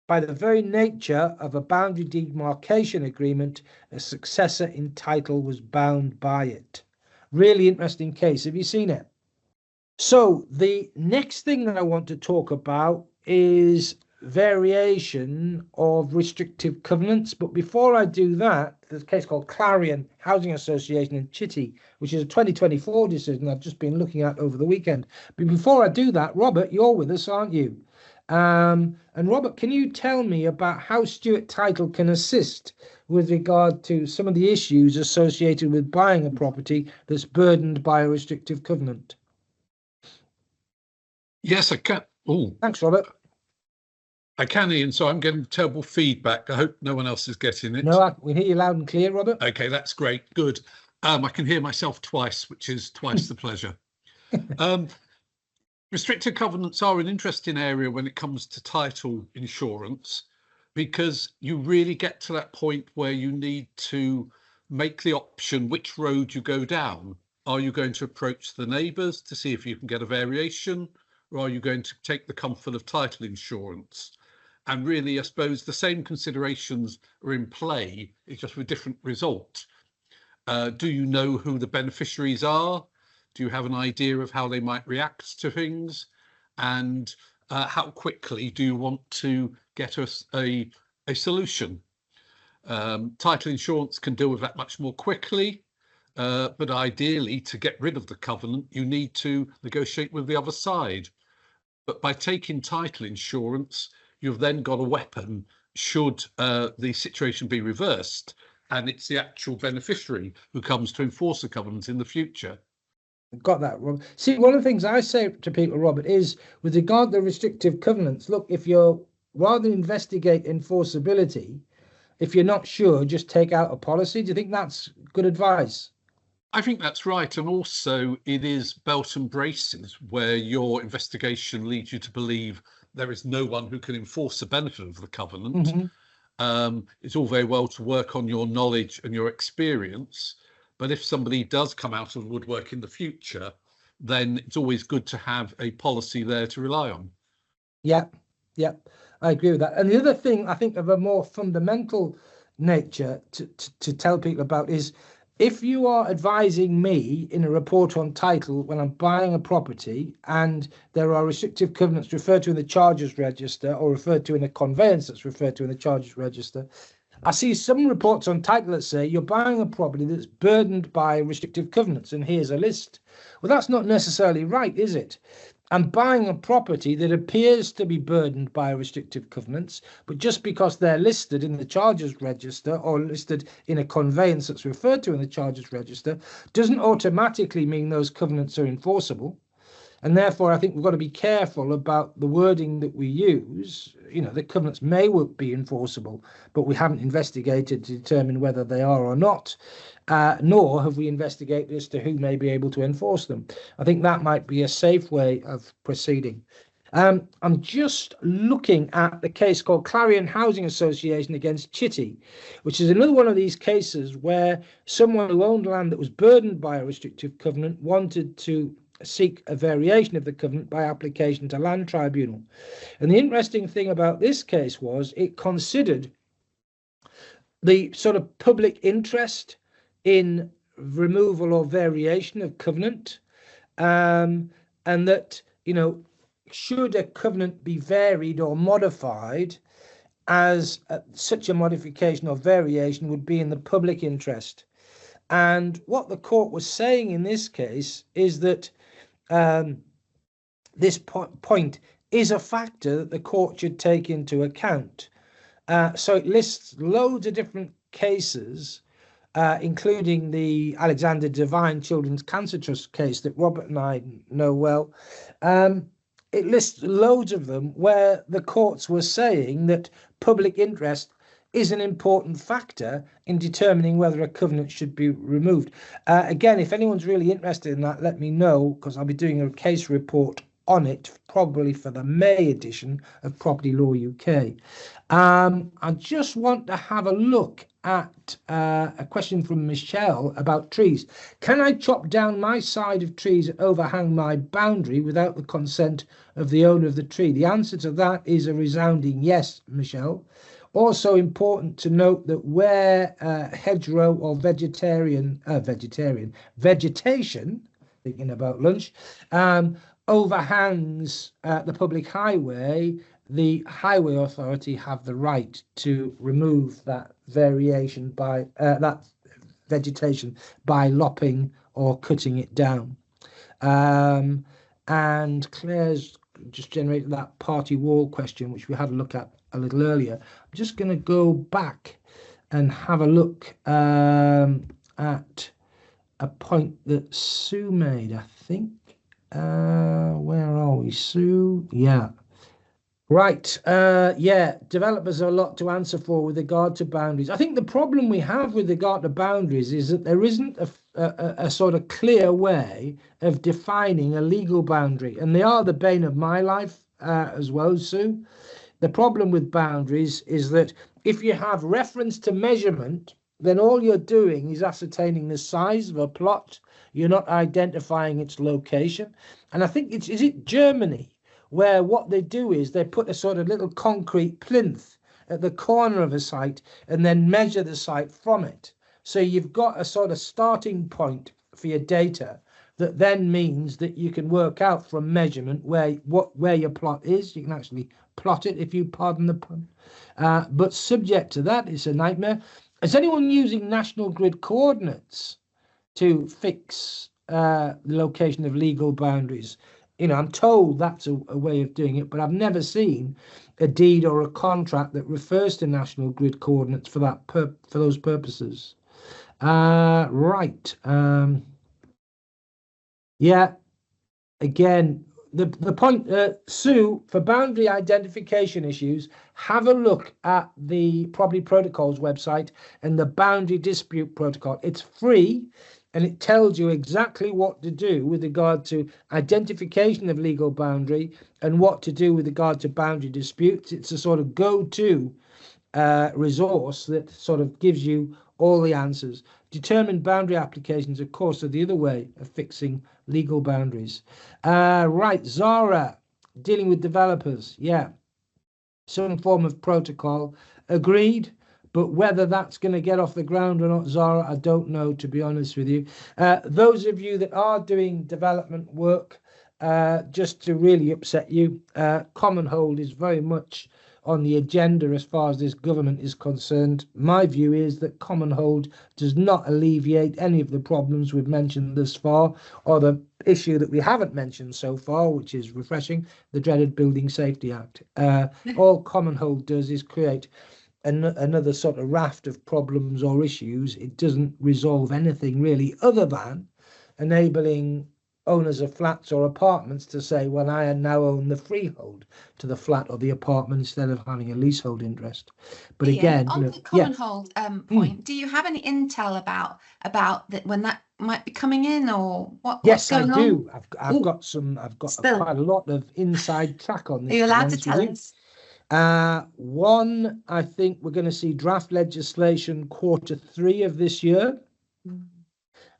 by the very nature of a boundary demarcation agreement, a successor in title was bound by it. Really interesting case. Have you seen it? So the next thing that I want to talk about is variation of restrictive covenants. But before I do that, there's a case called Clarion Housing Association in Chitty, which is a 2024 decision I've just been looking at over the weekend. But before I do that, Robert, you're with us, aren't you? And Robert, can you tell me about how Stewart Title can assist with regard to some of the issues associated with buying a property that's burdened by a restrictive covenant? Yes, I can. Oh, thanks, Robert. I can, Ian. So I'm getting terrible feedback. I hope no one else is getting it. No, we hear you loud and clear, Robert. Okay, that's great. Good. I can hear myself twice, which is twice the pleasure. Restricted covenants are an interesting area when it comes to title insurance, because you really get to that point where you need to make the option which road you go down. Are you going to approach the neighbours to see if you can get a variation, or are you going to take the comfort of title insurance? And really, I suppose the same considerations are in play, it's just with different result. Do you know who the beneficiaries are? Do you have an idea of how they might react to things? And how quickly do you want to get us a solution? Title insurance can deal with that much more quickly, but ideally, to get rid of the covenant, you need to negotiate with the other side. But by taking title insurance, you've then got a weapon should the situation be reversed, and it's the actual beneficiary who comes to enforce the covenant in the future. Got that, Rob. See, one of the things I say to people, Robert, is with regard to restrictive covenants, look, if you're rather than investigate enforceability, if you're not sure, just take out a policy. Do you think that's good advice? I think that's right. And also it is belt and braces where your investigation leads you to believe there is no one who can enforce the benefit of the covenant. Mm-hmm. It's all very well to work on your knowledge and your experience, but if somebody does come out of the woodwork in the future, then it's always good to have a policy there to rely on. Yeah, I agree with that. And the other thing I think of a more fundamental nature to tell people about is if you are advising me in a report on title when I'm buying a property and there are restrictive covenants referred to in the charges register or referred to in a conveyance that's referred to in the charges register, I see some reports on title that say you're buying a property that's burdened by restrictive covenants and here's a list. Well, that's not necessarily right, is it? I'm buying a property that appears to be burdened by restrictive covenants, but just because they're listed in the charges register or listed in a conveyance that's referred to in the charges register doesn't automatically mean those covenants are enforceable. And therefore, I think we've got to be careful about the wording that we use. You know, the covenants may be enforceable, but we haven't investigated to determine whether they are or not, nor have we investigated as to who may be able to enforce them. I think that might be a safe way of proceeding. I'm just looking at the case called Clarion Housing Association against Chitty, which is another one of these cases where someone who owned land that was burdened by a restrictive covenant wanted to seek a variation of the covenant by application to land tribunal. And the interesting thing about this case was it considered the sort of public interest in removal or variation of covenant, and that, you know, should a covenant be varied or modified, as such a modification or variation would be in the public interest. And what the court was saying in this case is that this point is a factor that the court should take into account. So it lists loads of different cases, including the Alexander Devine Children's Cancer Trust case that Robert and I know well. It lists loads of them where the courts were saying that public interest is an important factor in determining whether a covenant should be removed. Again, if anyone's really interested in that, let me know, because I'll be doing a case report on it, probably for the May edition of Property Law UK. I just want to have a look at a question from Michelle about trees. Can I chop down my side of trees that overhang my boundary without the consent of the owner of the tree? The answer to that is a resounding yes, Michelle. Also important to note that where hedgerow or vegetation, thinking about lunch, overhangs the public highway, the highway authority have the right to remove that variation by that vegetation by lopping or cutting it down. And Claire's just generated that party wall question, which we had a look at a little earlier. I'm just going to go back and have a look at a point that Sue made, I think. Where are we, Sue? Yeah. Right. Yeah, developers have a lot to answer for with regard to boundaries. I think the problem we have with regard to boundaries is that there isn't a sort of clear way of defining a legal boundary, and they are the bane of my life as well, Sue. The problem with boundaries is that if you have reference to measurement, then all you're doing is ascertaining the size of a plot. You're not identifying its location. And I think is it Germany, where what they do is they put a sort of little concrete plinth at the corner of a site and then measure the site from it. So you've got a sort of starting point for your data that then means that you can work out from measurement where your plot is. You can actually plot it, if you pardon the pun. But subject to that, it's a nightmare. Is anyone using national grid coordinates to fix the location of legal boundaries? I'm told that's a way of doing it, but I've never seen a deed or a contract that refers to national grid coordinates for those purposes. Right. Yeah. Again, the point, Sue, for boundary identification issues, have a look at the Property Protocols website and the Boundary Dispute Protocol. It's free, and it tells you exactly what to do with regard to identification of legal boundary and what to do with regard to boundary disputes. It's a sort of go-to resource that sort of gives you all the answers. Determined boundary applications, of course, are the other way of fixing legal boundaries. Right, Zara, dealing with developers. Yeah, some form of protocol. Agreed. But whether that's going to get off the ground or not, Zara, I don't know, to be honest with you. Those of you that are doing development work, just to really upset you, common hold is very much on the agenda as far as this government is concerned. My view is that common hold does not alleviate any of the problems we've mentioned thus far, or the issue that we haven't mentioned so far, which is refreshing, the dreaded Building Safety Act. All common hold does is create another sort of raft of problems or issues. It doesn't resolve anything really, other than enabling owners of flats or apartments to say, well, I now own the freehold to the flat or the apartment instead of having a leasehold interest. But Ian, again, on the common hold point, do you have any intel about that, when that might be coming in, or what's going on? Yes, I do. I've got quite a lot of inside track on this. Are you allowed to tell us? One, I think we're going to see draft legislation Q3 of this year.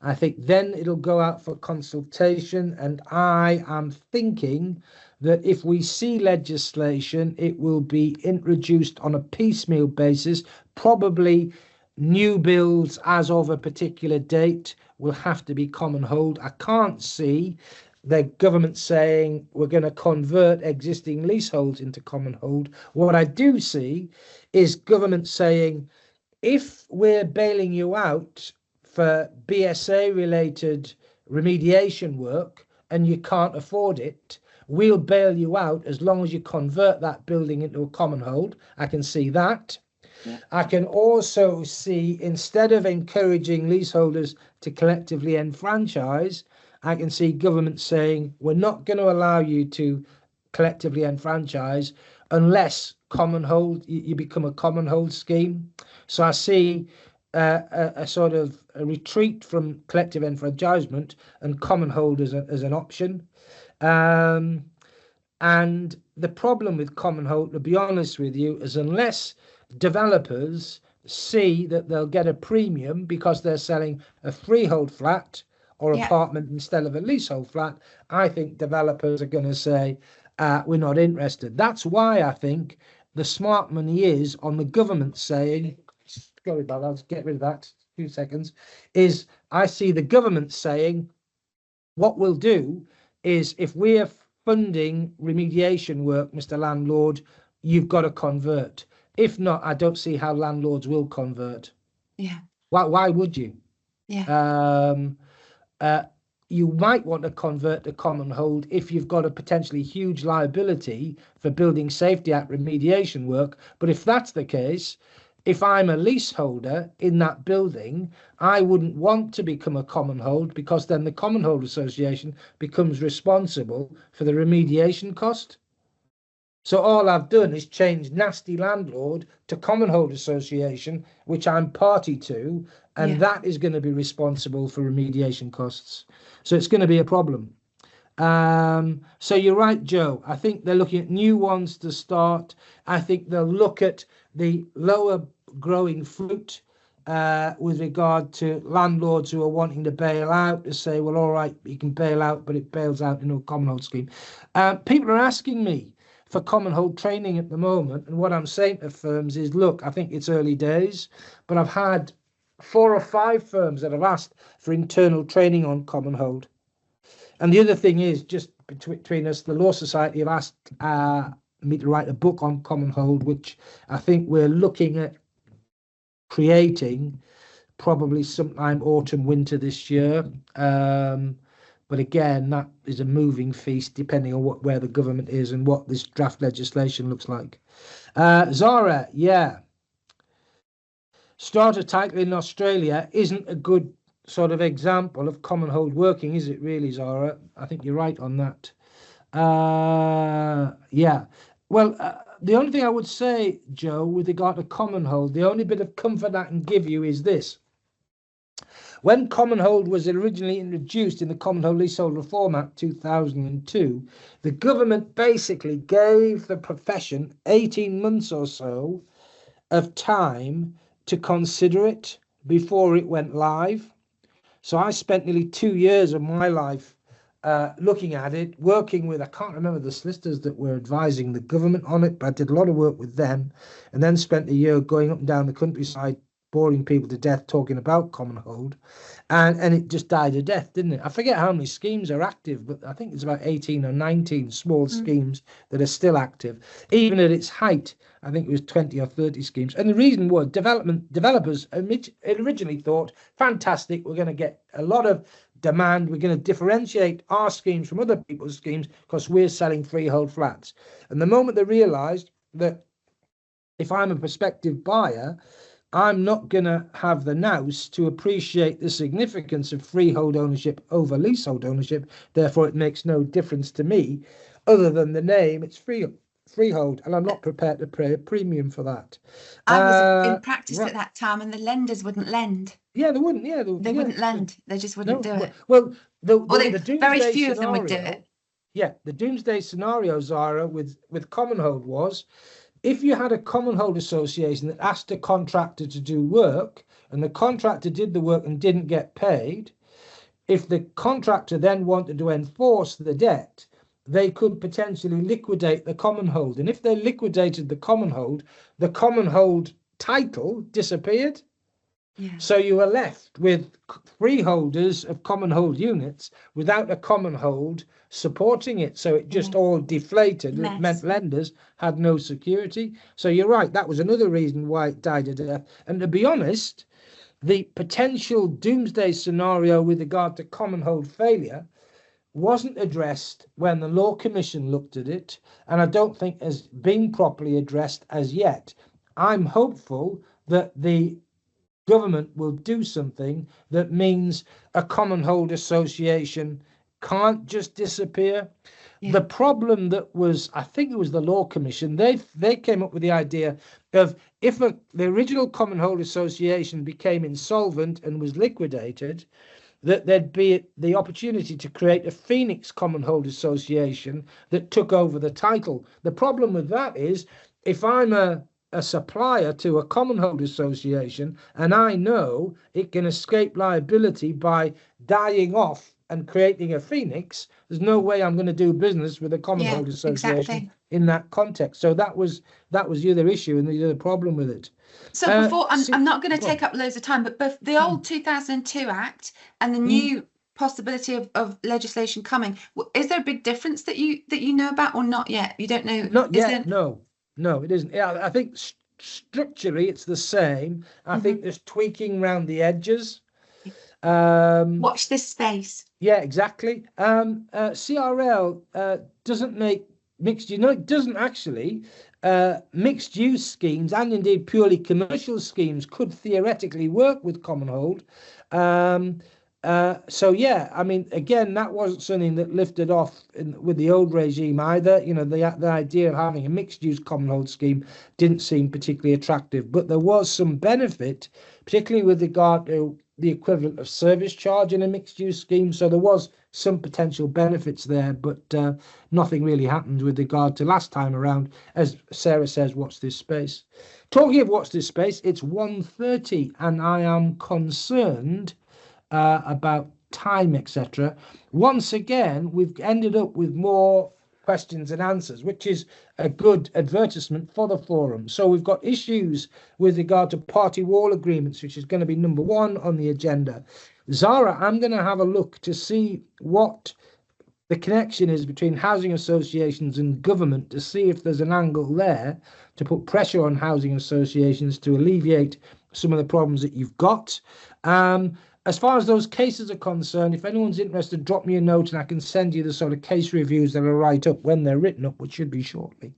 I think then it'll go out for consultation, and I am thinking that if we see legislation, it will be introduced on a piecemeal basis. Probably new builds as of a particular date will have to be common hold. I can't see the government saying we're going to convert existing leaseholds into common hold. What I do see is government saying, if we're bailing you out for BSA related remediation work and you can't afford it, we'll bail you out as long as you convert that building into a common hold. I can see that. Yeah. I can also see, instead of encouraging leaseholders to collectively enfranchise, I can see government saying, we're not going to allow you to collectively enfranchise unless common hold, you become a common hold scheme. So I see a sort of a retreat from collective enfranchisement and common hold as an option. And the problem with common hold, to be honest with you, is unless developers see that they'll get a premium because they're selling a freehold flat or apartment instead of a leasehold flat, I think developers are going to say, we're not interested. That's why I think the smart money is on the government saying, sorry about that, let's get rid of that, 2 seconds, is I see the government saying, what we'll do is if we're funding remediation work, Mr. Landlord, you've got to convert. If not, I don't see how landlords will convert. Yeah. Why would you? Yeah. You might want to convert to common hold if you've got a potentially huge liability for Building Safety Act remediation work. But if that's the case, if I'm a leaseholder in that building, I wouldn't want to become a common hold, because then the Common Hold Association becomes responsible for the remediation cost. So all I've done is change nasty landlord to Common Hold Association, which I'm party to, and that is going to be responsible for remediation costs. So it's going to be a problem. So you're right, Joe. I think they're looking at new ones to start. I think they'll look at the lower growing fruit with regard to landlords who are wanting to bail out, to say, well, all right, you can bail out, but it bails out into a common hold scheme. People are asking me for common hold training at the moment, and what I'm saying to firms is, look, I think it's early days, but I've had 4 or 5 firms that have asked for internal training on common hold. And the other thing is, just between us, the Law Society have asked me to write a book on common hold, which I think we're looking at creating probably sometime autumn, winter this year. But again, that is a moving feast depending on where the government is and what this draft legislation looks like. Zara, yeah. Starter title in Australia isn't a good sort of example of common hold working, is it really, Zara? I think you're right on that. Yeah. Well, the only thing I would say, Joe, with regard to common hold, the only bit of comfort I can give you is this. When common hold was originally introduced in the Common Hold Leasehold Reform Act 2002, the government basically gave the profession 18 months or so of time to consider it before it went live. So I spent nearly 2 years of my life looking at it, working with, I can't remember the solicitors that were advising the government on it, but I did a lot of work with them, and then spent a year going up and down the countryside, boring people to death talking about common hold, and it just died a death, didn't it? I forget how many schemes are active, but I think it's about 18 or 19 small schemes that are still active. Even at its height, I think it was 20 or 30 schemes. And the reason was developers originally thought, fantastic, we're going to get a lot of demand, we're going to differentiate our schemes from other people's schemes because we're selling freehold flats. And the moment they realised that if I'm a prospective buyer, I'm not going to have the nous to appreciate the significance of freehold ownership over leasehold ownership. Therefore, it makes no difference to me other than the name. It's freehold, and I'm not prepared to pay a premium for that. I was in practice at that time, and the lenders wouldn't lend. Yeah, they wouldn't. Yeah, they wouldn't lend. They just wouldn't do it. Well, very few of them would do it. Yeah, the doomsday scenario, Zara, with common hold was, if you had a common hold association that asked a contractor to do work and the contractor did the work and didn't get paid, if the contractor then wanted to enforce the debt, they could potentially liquidate the common hold. And if they liquidated the common hold title disappeared. Yeah. So you were left with freeholders of common hold units without a common hold supporting it. So it just all deflated. It meant lenders had no security. So you're right. That was another reason why it died a death. And to be honest, the potential doomsday scenario with regard to common hold failure wasn't addressed when the Law Commission looked at it, and I don't think has been properly addressed as yet. I'm hopeful that the government will do something that means a common hold association can't just disappear. Yeah. The problem that was, I think it was the Law Commission, they came up with the idea of if the original common hold association became insolvent and was liquidated, that there'd be the opportunity to create a Phoenix Common Hold Association that took over the title. The problem with that is, if I'm a supplier to a common hold association and I know it can escape liability by dying off and creating a Phoenix, there's no way I'm going to do business with a common hold association in that context. So that was the other issue and the other problem with it. So before, I'm not going to take up loads of time, but both the old 2002 Act and the new possibility of legislation coming, is there a big difference that you know about, or not yet? You don't know? Not yet, no, it isn't. Yeah, I think structurally it's the same. I think there's tweaking around the edges. Watch this space. Yeah, exactly. CRL doesn't make mixed use. No, it doesn't actually. Mixed use schemes and indeed purely commercial schemes could theoretically work with common hold. So yeah, I mean, again, that wasn't something that lifted off with the old regime either. You know, the idea of having a mixed use common hold scheme didn't seem particularly attractive, but there was some benefit, particularly with regard to the equivalent of service charge in a mixed use scheme. So there was some potential benefits there, but nothing really happened with regard to last time around. As Sarah says, watch this space. Talking of watch this space, it's 1:30 and I am concerned about time, etc. Once again, we've ended up with more questions and answers, which is a good advertisement for the forum. So we've got issues with regard to party wall agreements, which is going to be number 1 on the agenda. Zara, I'm going to have a look to see what the connection is between housing associations and government to see if there's an angle there to put pressure on housing associations to alleviate some of the problems that you've got. As far as those cases are concerned, if anyone's interested, drop me a note and I can send you the sort of case reviews that I write up when they're written up, which should be shortly.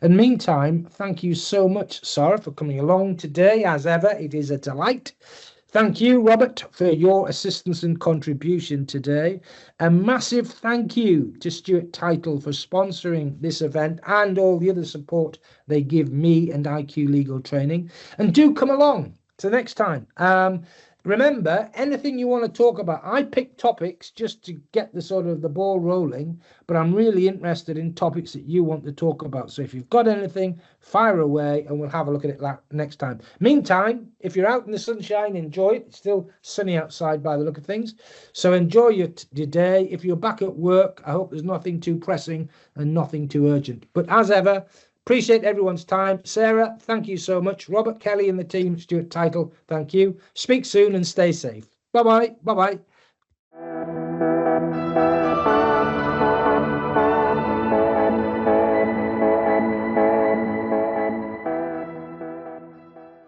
In the meantime, thank you so much, Sarah, for coming along today. As ever, it is a delight. Thank you, Robert, for your assistance and contribution today. A massive thank you to Stewart Title for sponsoring this event and all the other support they give me and IQ Legal Training. And do come along to next time. Remember, anything you want to talk about, I pick topics just to get the sort of the ball rolling, but I'm really interested in topics that you want to talk about. So if you've got anything, fire away and we'll have a look at it next time. Meantime, if you're out in the sunshine, enjoy it. It's still sunny outside by the look of things. So enjoy your day. If you're back at work, I hope there's nothing too pressing and nothing too urgent. But as ever, appreciate everyone's time. Sarah, thank you so much. Robert, Kelly and the team, Stewart Title, thank you. Speak soon and stay safe. Bye-bye. Bye-bye.